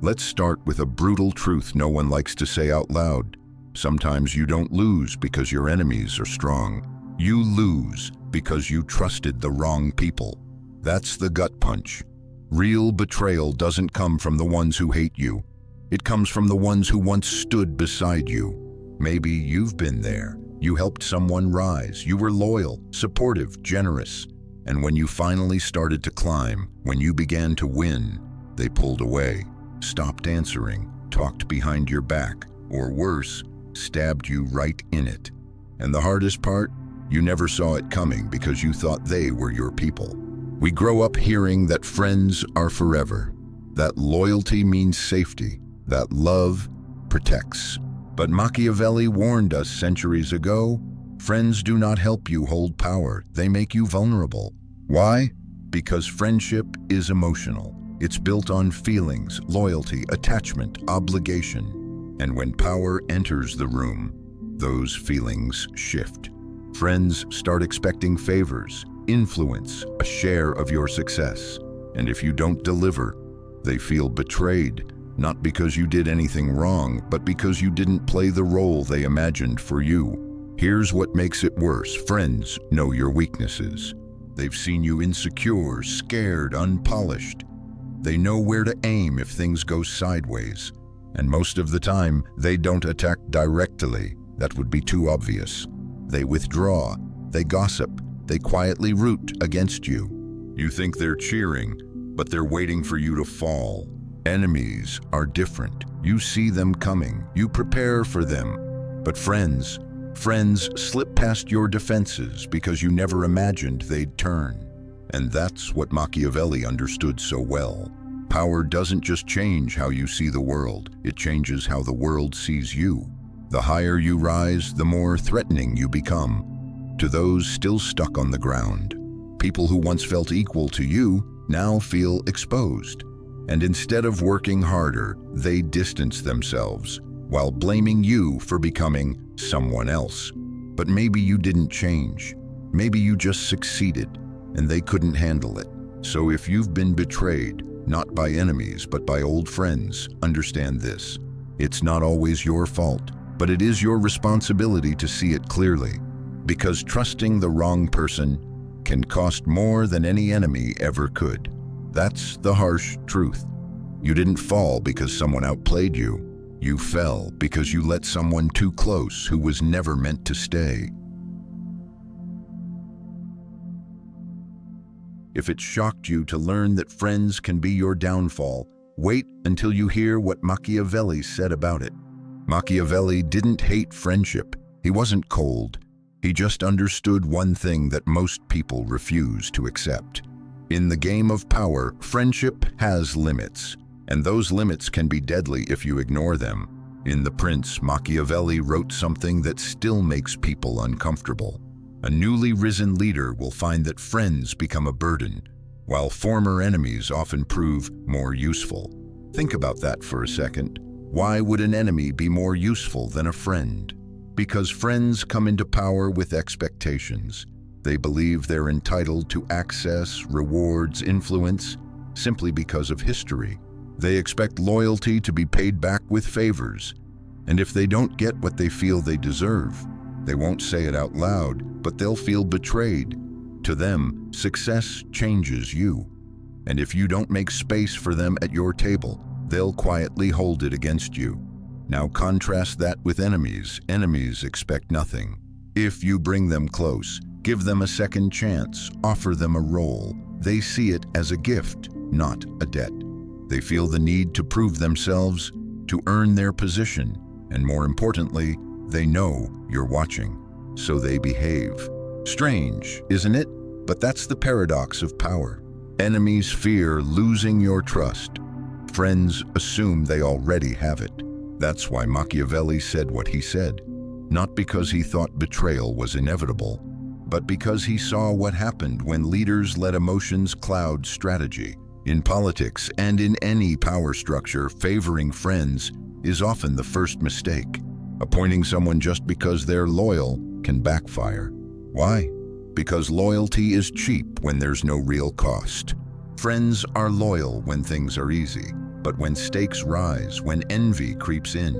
Let's start with a brutal truth no one likes to say out loud. Sometimes you don't lose because your enemies are strong. You lose because you trusted the wrong people. That's the gut punch. Real betrayal doesn't come from the ones who hate you. It comes from the ones who once stood beside you. Maybe you've been there. You helped someone rise. You were loyal, supportive, generous. And when you finally started to climb, when you began to win, they pulled away, stopped answering, talked behind your back, or worse, stabbed you right in it. And the hardest part? You never saw it coming because you thought they were your people. We grow up hearing that friends are forever, that loyalty means safety, that love protects. But Machiavelli warned us centuries ago, friends do not help you hold power, they make you vulnerable. Why? Because friendship is emotional. It's built on feelings, loyalty, attachment, obligation. And when power enters the room, those feelings shift. Friends start expecting favors, influence, a share of your success. And if you don't deliver, they feel betrayed, not because you did anything wrong, but because you didn't play the role they imagined for you. Here's what makes it worse. Friends know your weaknesses. They've seen you insecure, scared, unpolished. They know where to aim if things go sideways. And most of the time, they don't attack directly. That would be too obvious. They withdraw, they gossip, they quietly root against you. You think they're cheering, but they're waiting for you to fall. Enemies are different. You see them coming, you prepare for them. But friends slip past your defenses because you never imagined they'd turn. And that's what Machiavelli understood so well. Power doesn't just change how you see the world, it changes how the world sees you. The higher you rise, the more threatening you become. To those still stuck on the ground, people who once felt equal to you now feel exposed. And instead of working harder, they distance themselves, while blaming you for becoming someone else. But maybe you didn't change. Maybe you just succeeded, and they couldn't handle it. So if you've been betrayed, not by enemies, but by old friends, understand this. It's not always your fault, but it is your responsibility to see it clearly. Because trusting the wrong person can cost more than any enemy ever could. That's the harsh truth. You didn't fall because someone outplayed you. You fell because you let someone too close who was never meant to stay. If it shocked you to learn that friends can be your downfall, wait until you hear what Machiavelli said about it. Machiavelli didn't hate friendship. He wasn't cold. He just understood one thing that most people refuse to accept. In the game of power, friendship has limits, and those limits can be deadly if you ignore them. In The Prince, Machiavelli wrote something that still makes people uncomfortable. A newly risen leader will find that friends become a burden, while former enemies often prove more useful. Think about that for a second. Why would an enemy be more useful than a friend? Because friends come into power with expectations. They believe they're entitled to access, rewards, influence, simply because of history. They expect loyalty to be paid back with favors. And if they don't get what they feel they deserve, they won't say it out loud, but they'll feel betrayed. To them, success changes you. And if you don't make space for them at your table, they'll quietly hold it against you. Now contrast that with enemies. Enemies expect nothing. If you bring them close, give them a second chance, offer them a role, they see it as a gift, not a debt. They feel the need to prove themselves, to earn their position, and more importantly, they know you're watching, so they behave. Strange, isn't it? But that's the paradox of power. Enemies fear losing your trust. Friends assume they already have it. That's why Machiavelli said what he said. Not because he thought betrayal was inevitable, but because he saw what happened when leaders let emotions cloud strategy. In politics and in any power structure, favoring friends is often the first mistake. Appointing someone just because they're loyal can backfire. Why? Because loyalty is cheap when there's no real cost. Friends are loyal when things are easy. But when stakes rise, when envy creeps in,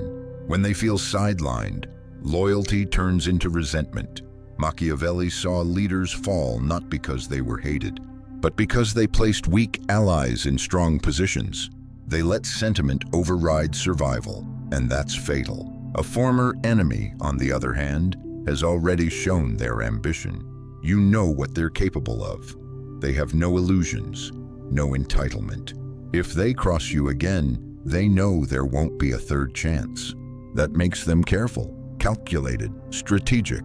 when they feel sidelined, loyalty turns into resentment. Machiavelli saw leaders fall not because they were hated, but because they placed weak allies in strong positions. They let sentiment override survival, and that's fatal. A former enemy, on the other hand, has already shown their ambition. You know what they're capable of. They have no illusions, no entitlement. If they cross you again, they know there won't be a third chance. That makes them careful, calculated, strategic.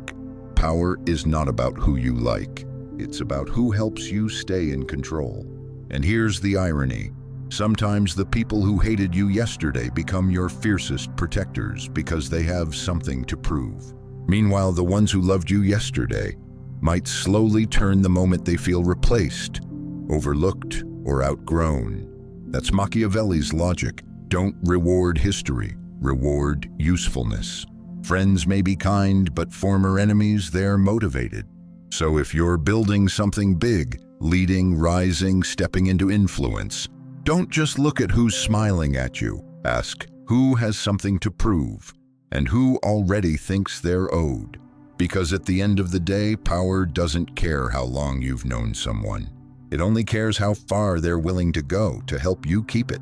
Power is not about who you like. It's about who helps you stay in control. And here's the irony. Sometimes the people who hated you yesterday become your fiercest protectors because they have something to prove. Meanwhile, the ones who loved you yesterday might slowly turn the moment they feel replaced, overlooked, or outgrown. That's Machiavelli's logic. Don't reward history, reward usefulness. Friends may be kind, but former enemies, they're motivated. So if you're building something big, leading, rising, stepping into influence, don't just look at who's smiling at you. Ask, who has something to prove? And who already thinks they're owed? Because at the end of the day, power doesn't care how long you've known someone. It only cares how far they're willing to go to help you keep it.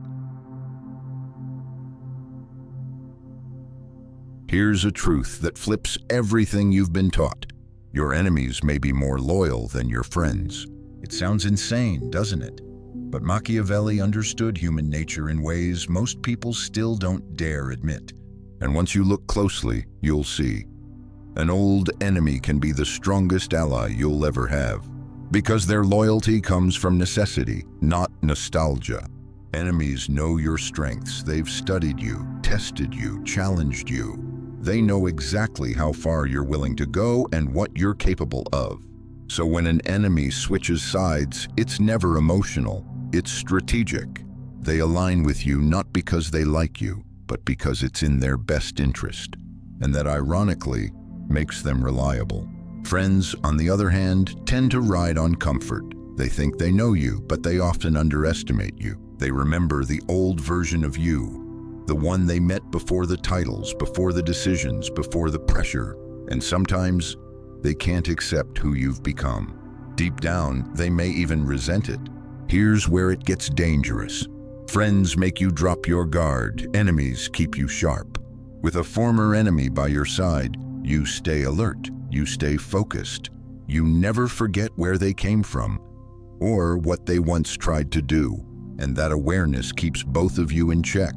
Here's a truth that flips everything you've been taught. Your enemies may be more loyal than your friends. It sounds insane, doesn't it? But Machiavelli understood human nature in ways most people still don't dare admit. And once you look closely, you'll see. An old enemy can be the strongest ally you'll ever have, because their loyalty comes from necessity, not nostalgia. Enemies know your strengths. They've studied you, tested you, challenged you. They know exactly how far you're willing to go and what you're capable of. So when an enemy switches sides, it's never emotional, it's strategic. They align with you not because they like you, but because it's in their best interest. And that, ironically, makes them reliable. Friends, on the other hand, tend to ride on comfort. They think they know you, but they often underestimate you. They remember the old version of you, the one they met before the titles, before the decisions, before the pressure. And sometimes they can't accept who you've become. Deep down, they may even resent it. Here's where it gets dangerous. Friends make you drop your guard. Enemies keep you sharp. With a former enemy by your side, you stay alert. You stay focused. You never forget where they came from or what they once tried to do. And that awareness keeps both of you in check.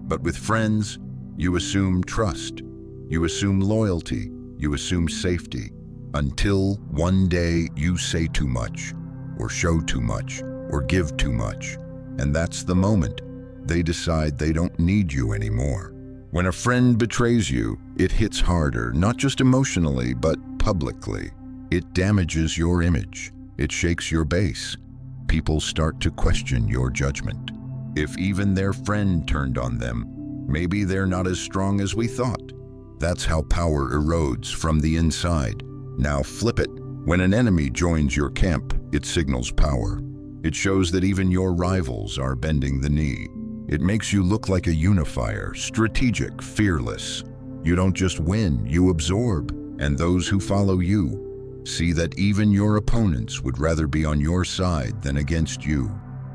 But with friends, you assume trust. You assume loyalty. You assume safety. Until one day you say too much, or show too much, or give too much. And that's the moment they decide they don't need you anymore. When a friend betrays you, it hits harder, not just emotionally, but publicly. It damages your image. It shakes your base. People start to question your judgment. If even their friend turned on them, maybe they're not as strong as we thought. That's how power erodes from the inside. Now flip it. When an enemy joins your camp, it signals power. It shows that even your rivals are bending the knee. It makes you look like a unifier, strategic, fearless. You don't just win, you absorb. And those who follow you see that even your opponents would rather be on your side than against you.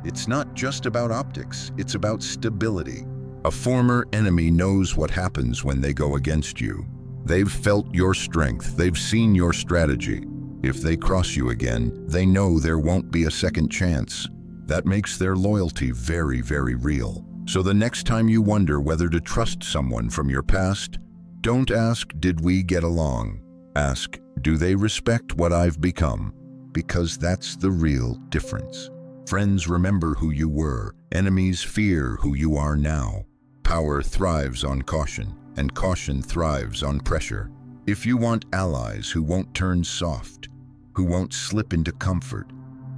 It's not just about optics, it's about stability. A former enemy knows what happens when they go against you. They've felt your strength, they've seen your strategy. If they cross you again, they know there won't be a second chance. That makes their loyalty very, very real. So the next time you wonder whether to trust someone from your past, don't ask, did we get along? Ask, do they respect what I've become? Because that's the real difference. Friends remember who you were. Enemies fear who you are now. Power thrives on caution, and caution thrives on pressure. If you want allies who won't turn soft, who won't slip into comfort,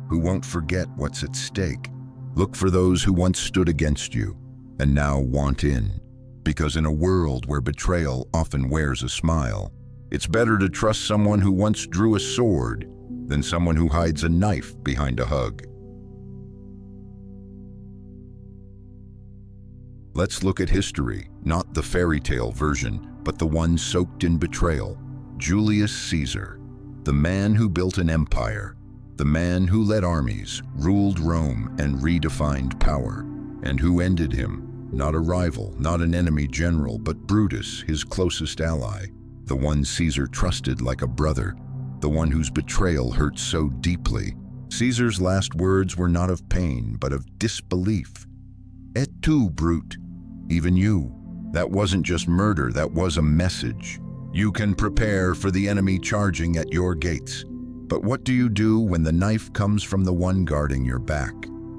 who won't forget what's at stake, look for those who once stood against you and now want in. Because in a world where betrayal often wears a smile, it's better to trust someone who once drew a sword than someone who hides a knife behind a hug. Let's look at history, not the fairy tale version, but the one soaked in betrayal. Julius Caesar, the man who built an empire, the man who led armies, ruled Rome, and redefined power, and who ended him, not a rival, not an enemy general, but Brutus, his closest ally, the one Caesar trusted like a brother, the one whose betrayal hurt so deeply. Caesar's last words were not of pain, but of disbelief. Et tu, brute, even you. That wasn't just murder, that was a message. You can prepare for the enemy charging at your gates. But what do you do when the knife comes from the one guarding your back?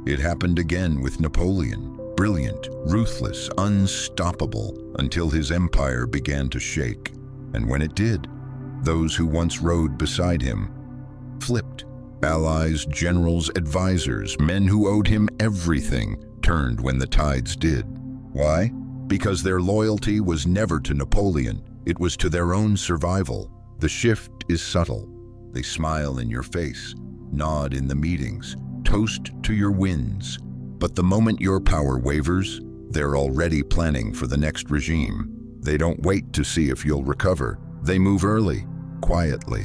It happened again with Napoleon. Brilliant, ruthless, unstoppable, until his empire began to shake. And when it did, those who once rode beside him flipped. Allies, generals, advisors, men who owed him everything turned when the tides did. Why? Because their loyalty was never to Napoleon, it was to their own survival. The shift is subtle. They smile in your face, nod in the meetings, toast to your wins. But the moment your power wavers, they're already planning for the next regime. They don't wait to see if you'll recover. They move early, quietly,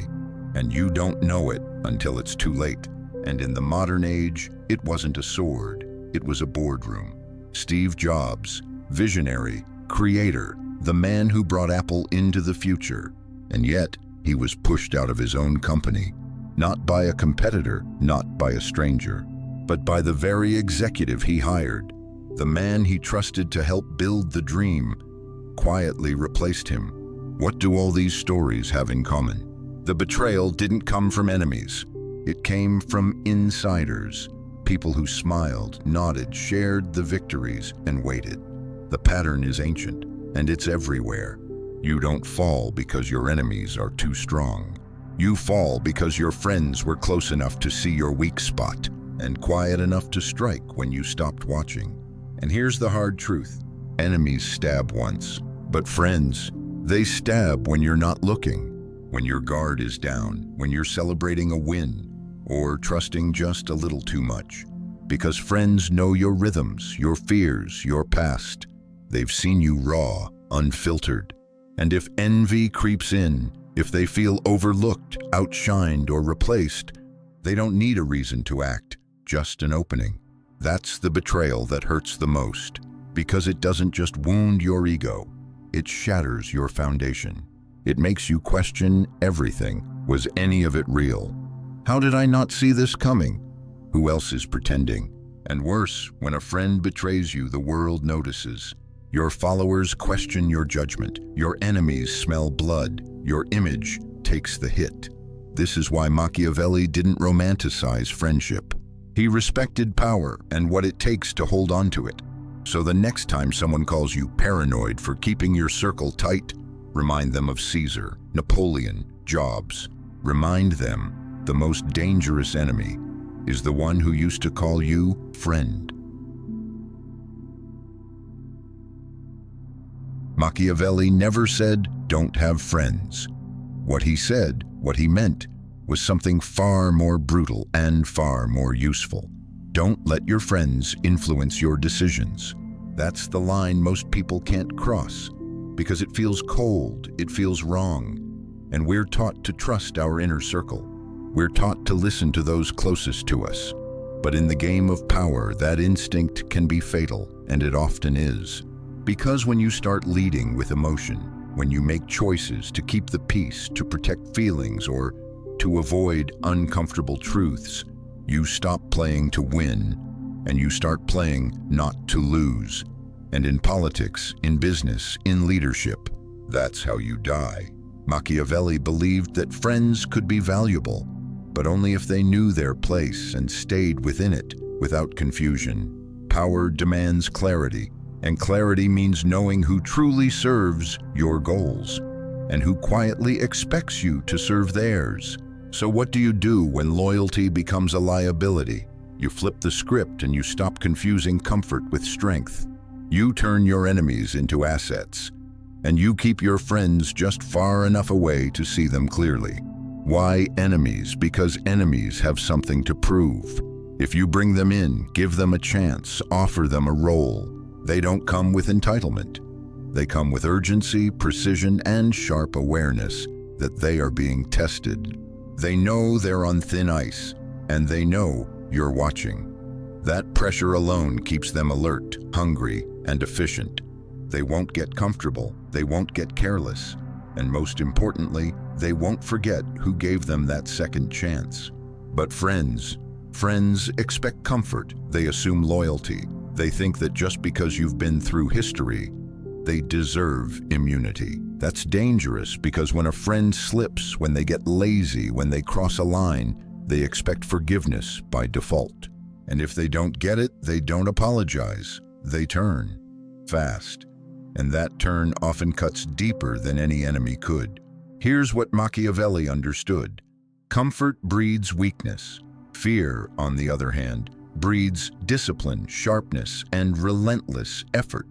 and you don't know it until it's too late. And in the modern age, it wasn't a sword, it was a boardroom. Steve Jobs, visionary, creator, the man who brought Apple into the future. And yet, he was pushed out of his own company, not by a competitor, not by a stranger, but by the very executive he hired. The man he trusted to help build the dream quietly replaced him. What do all these stories have in common? The betrayal didn't come from enemies. It came from insiders, people who smiled, nodded, shared the victories, and waited. The pattern is ancient, and it's everywhere. You don't fall because your enemies are too strong. You fall because your friends were close enough to see your weak spot and quiet enough to strike when you stopped watching. And here's the hard truth. Enemies stab once, but friends, they stab when you're not looking, when your guard is down, when you're celebrating a win, or trusting just a little too much. Because friends know your rhythms, your fears, your past. They've seen you raw, unfiltered. And if envy creeps in, if they feel overlooked, outshined, or replaced, they don't need a reason to act, just an opening. That's the betrayal that hurts the most, because it doesn't just wound your ego, it shatters your foundation. It makes you question everything. Was any of it real? How did I not see this coming? Who else is pretending? And worse, when a friend betrays you, the world notices. Your followers question your judgment. Your enemies smell blood. Your image takes the hit. This is why Machiavelli didn't romanticize friendship. He respected power and what it takes to hold on to it. So the next time someone calls you paranoid for keeping your circle tight, remind them of Caesar, Napoleon, Jobs. Remind them the most dangerous enemy is the one who used to call you friend. Machiavelli never said, "Don't have friends." What he said, what he meant, was something far more brutal and far more useful. Don't let your friends influence your decisions. That's the line most people can't cross, because it feels cold, it feels wrong, and we're taught to trust our inner circle. We're taught to listen to those closest to us. But in the game of power, that instinct can be fatal, and it often is. Because when you start leading with emotion, when you make choices to keep the peace, to protect feelings, or to avoid uncomfortable truths, you stop playing to win, and you start playing not to lose. And in politics, in business, in leadership, that's how you die. Machiavelli believed that friends could be valuable, but only if they knew their place and stayed within it without confusion. Power demands clarity, and clarity means knowing who truly serves your goals and who quietly expects you to serve theirs. So what do you do when loyalty becomes a liability? You flip the script and you stop confusing comfort with strength. You turn your enemies into assets, and you keep your friends just far enough away to see them clearly. Why enemies? Because enemies have something to prove. If you bring them in, give them a chance, offer them a role, They don't come with entitlement. They come with urgency, precision, and sharp awareness that they are being tested. They know they're on thin ice, and they know you're watching. That pressure alone keeps them alert, hungry, and efficient. They won't get comfortable, they won't get careless, and most importantly, they won't forget who gave them that second chance. But friends expect comfort. They assume loyalty. They think that just because you've been through history, they deserve immunity. That's dangerous because when a friend slips, when they get lazy, when they cross a line, they expect forgiveness by default. And if they don't get it, they don't apologize. They turn fast. And that turn often cuts deeper than any enemy could. Here's what Machiavelli understood. Comfort breeds weakness. Fear, on the other hand, breeds discipline, sharpness, and relentless effort.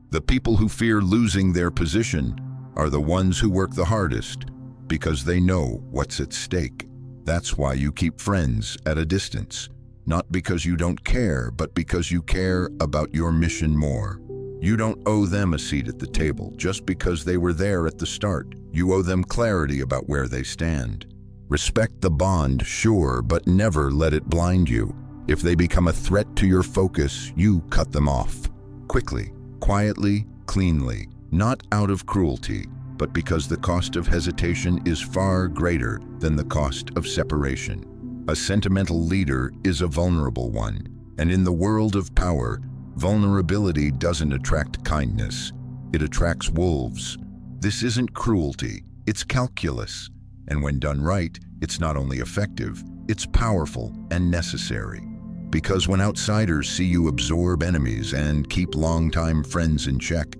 The people who fear losing their position are the ones who work the hardest because they know what's at stake. That's why you keep friends at a distance. Not because you don't care, but because you care about your mission more. You don't owe them a seat at the table just because they were there at the start. You owe them clarity about where they stand. Respect the bond, sure, but never let it blind you. If they become a threat to your focus, you cut them off. Quickly, quietly, cleanly, not out of cruelty, but because the cost of hesitation is far greater than the cost of separation. A sentimental leader is a vulnerable one, and in the world of power, vulnerability doesn't attract kindness. It attracts wolves. This isn't cruelty, it's calculus. And when done right, it's not only effective, it's powerful and necessary. Because when outsiders see you absorb enemies and keep longtime friends in check,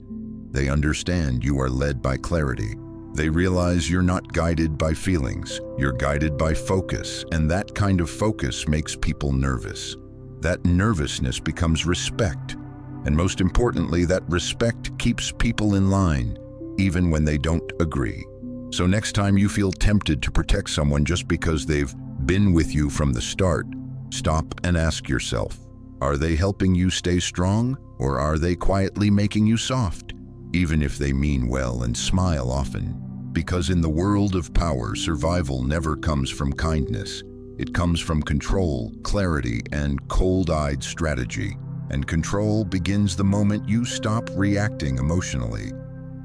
they understand you are led by clarity. They realize you're not guided by feelings, you're guided by focus, and that kind of focus makes people nervous. That nervousness becomes respect, and most importantly, that respect keeps people in line, even when they don't agree. So next time you feel tempted to protect someone just because they've been with you from the start, stop and ask yourself, are they helping you stay strong, or are they quietly making you soft? Even if they mean well and smile often. Because in the world of power, survival never comes from kindness. It comes from control, clarity, and cold-eyed strategy. And control begins the moment you stop reacting emotionally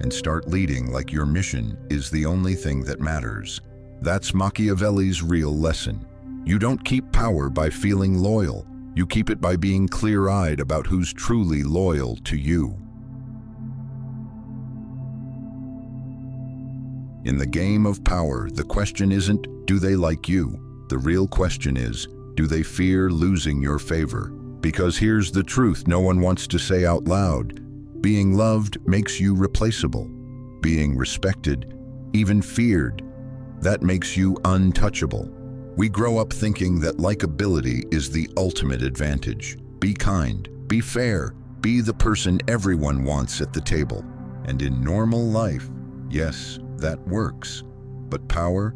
and start leading like your mission is the only thing that matters. That's Machiavelli's real lesson. You don't keep power by feeling loyal. You keep it by being clear-eyed about who's truly loyal to you. In the game of power, the question isn't, do they like you? The real question is, do they fear losing your favor? Because here's the truth no one wants to say out loud. Being loved makes you replaceable. Being respected, even feared, that makes you untouchable. We grow up thinking that likability is the ultimate advantage. Be kind, be fair, be the person everyone wants at the table. And in normal life, yes, that works. But power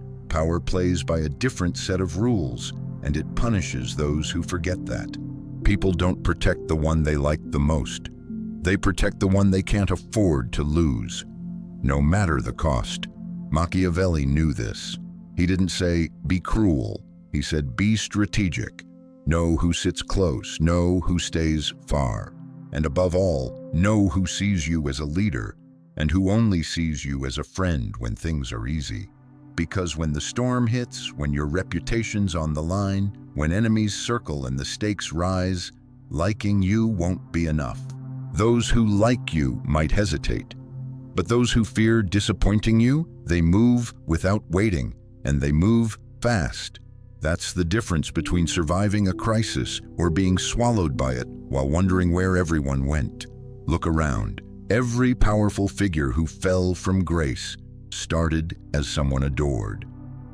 plays by a different set of rules, and it punishes those who forget that. People don't protect the one they like the most. They protect the one they can't afford to lose, no matter the cost. Machiavelli knew this. He didn't say, be cruel. He said, be strategic. Know who sits close, know who stays far. And above all, know who sees you as a leader and who only sees you as a friend when things are easy. Because when the storm hits, when your reputation's on the line, when enemies circle and the stakes rise, liking you won't be enough. Those who like you might hesitate, but those who fear disappointing you, they move without waiting, and they move fast. That's the difference between surviving a crisis or being swallowed by it while wondering where everyone went. Look around. Every powerful figure who fell from grace started as someone adored,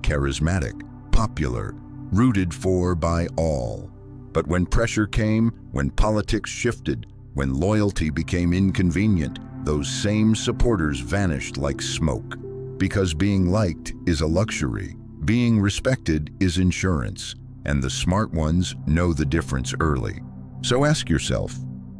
charismatic, popular, rooted for by all. But when pressure came, when politics shifted, when loyalty became inconvenient, those same supporters vanished like smoke. Because being liked is a luxury, being respected is insurance, and the smart ones know the difference early. So ask yourself,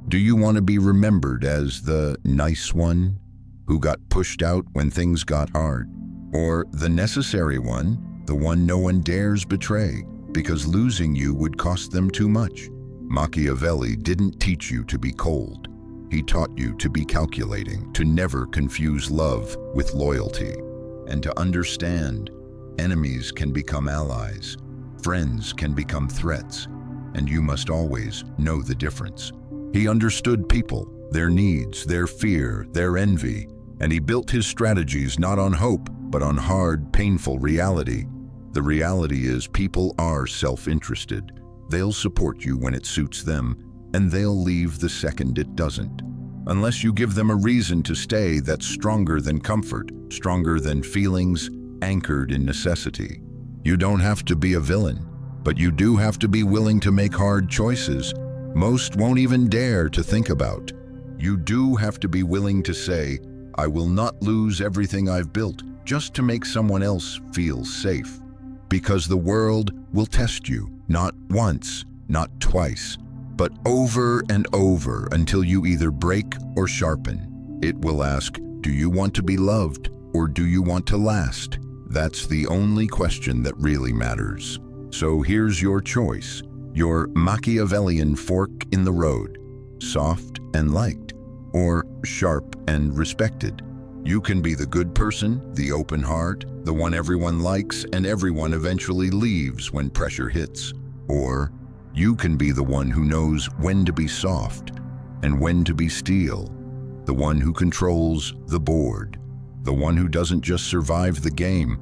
Do you want to be remembered as the nice one who got pushed out when things got hard? Or the necessary one, the one no one dares betray because losing you would cost them too much? Machiavelli didn't teach you to be cold. He taught you to be calculating, to never confuse love with loyalty, and to understand enemies can become allies, friends can become threats, and you must always know the difference. He understood people, their needs, their fear, their envy, and he built his strategies not on hope, but on hard, painful reality. The reality is people are self-interested. They'll support you when it suits them, and they'll leave the second it doesn't. Unless you give them a reason to stay that's stronger than comfort, stronger than feelings, anchored in necessity. You don't have to be a villain, but you do have to be willing to make hard choices most won't even dare to think about. You do have to be willing to say, I will not lose everything I've built just to make someone else feel safe. Because the world will test you, not once, not twice, but over and over until you either break or sharpen. It will ask, do you want to be loved or do you want to last? That's the only question that really matters. So here's your choice, your Machiavellian fork in the road, soft and liked, or sharp and respected. You can be the good person, the open heart, the one everyone likes and everyone eventually leaves when pressure hits. Or you can be the one who knows when to be soft and when to be steel, the one who controls the board, the one who doesn't just survive the game,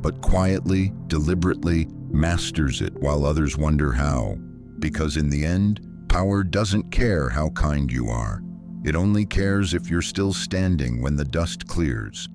but quietly, deliberately masters it while others wonder how. Because in the end, power doesn't care how kind you are. It only cares if you're still standing when the dust clears.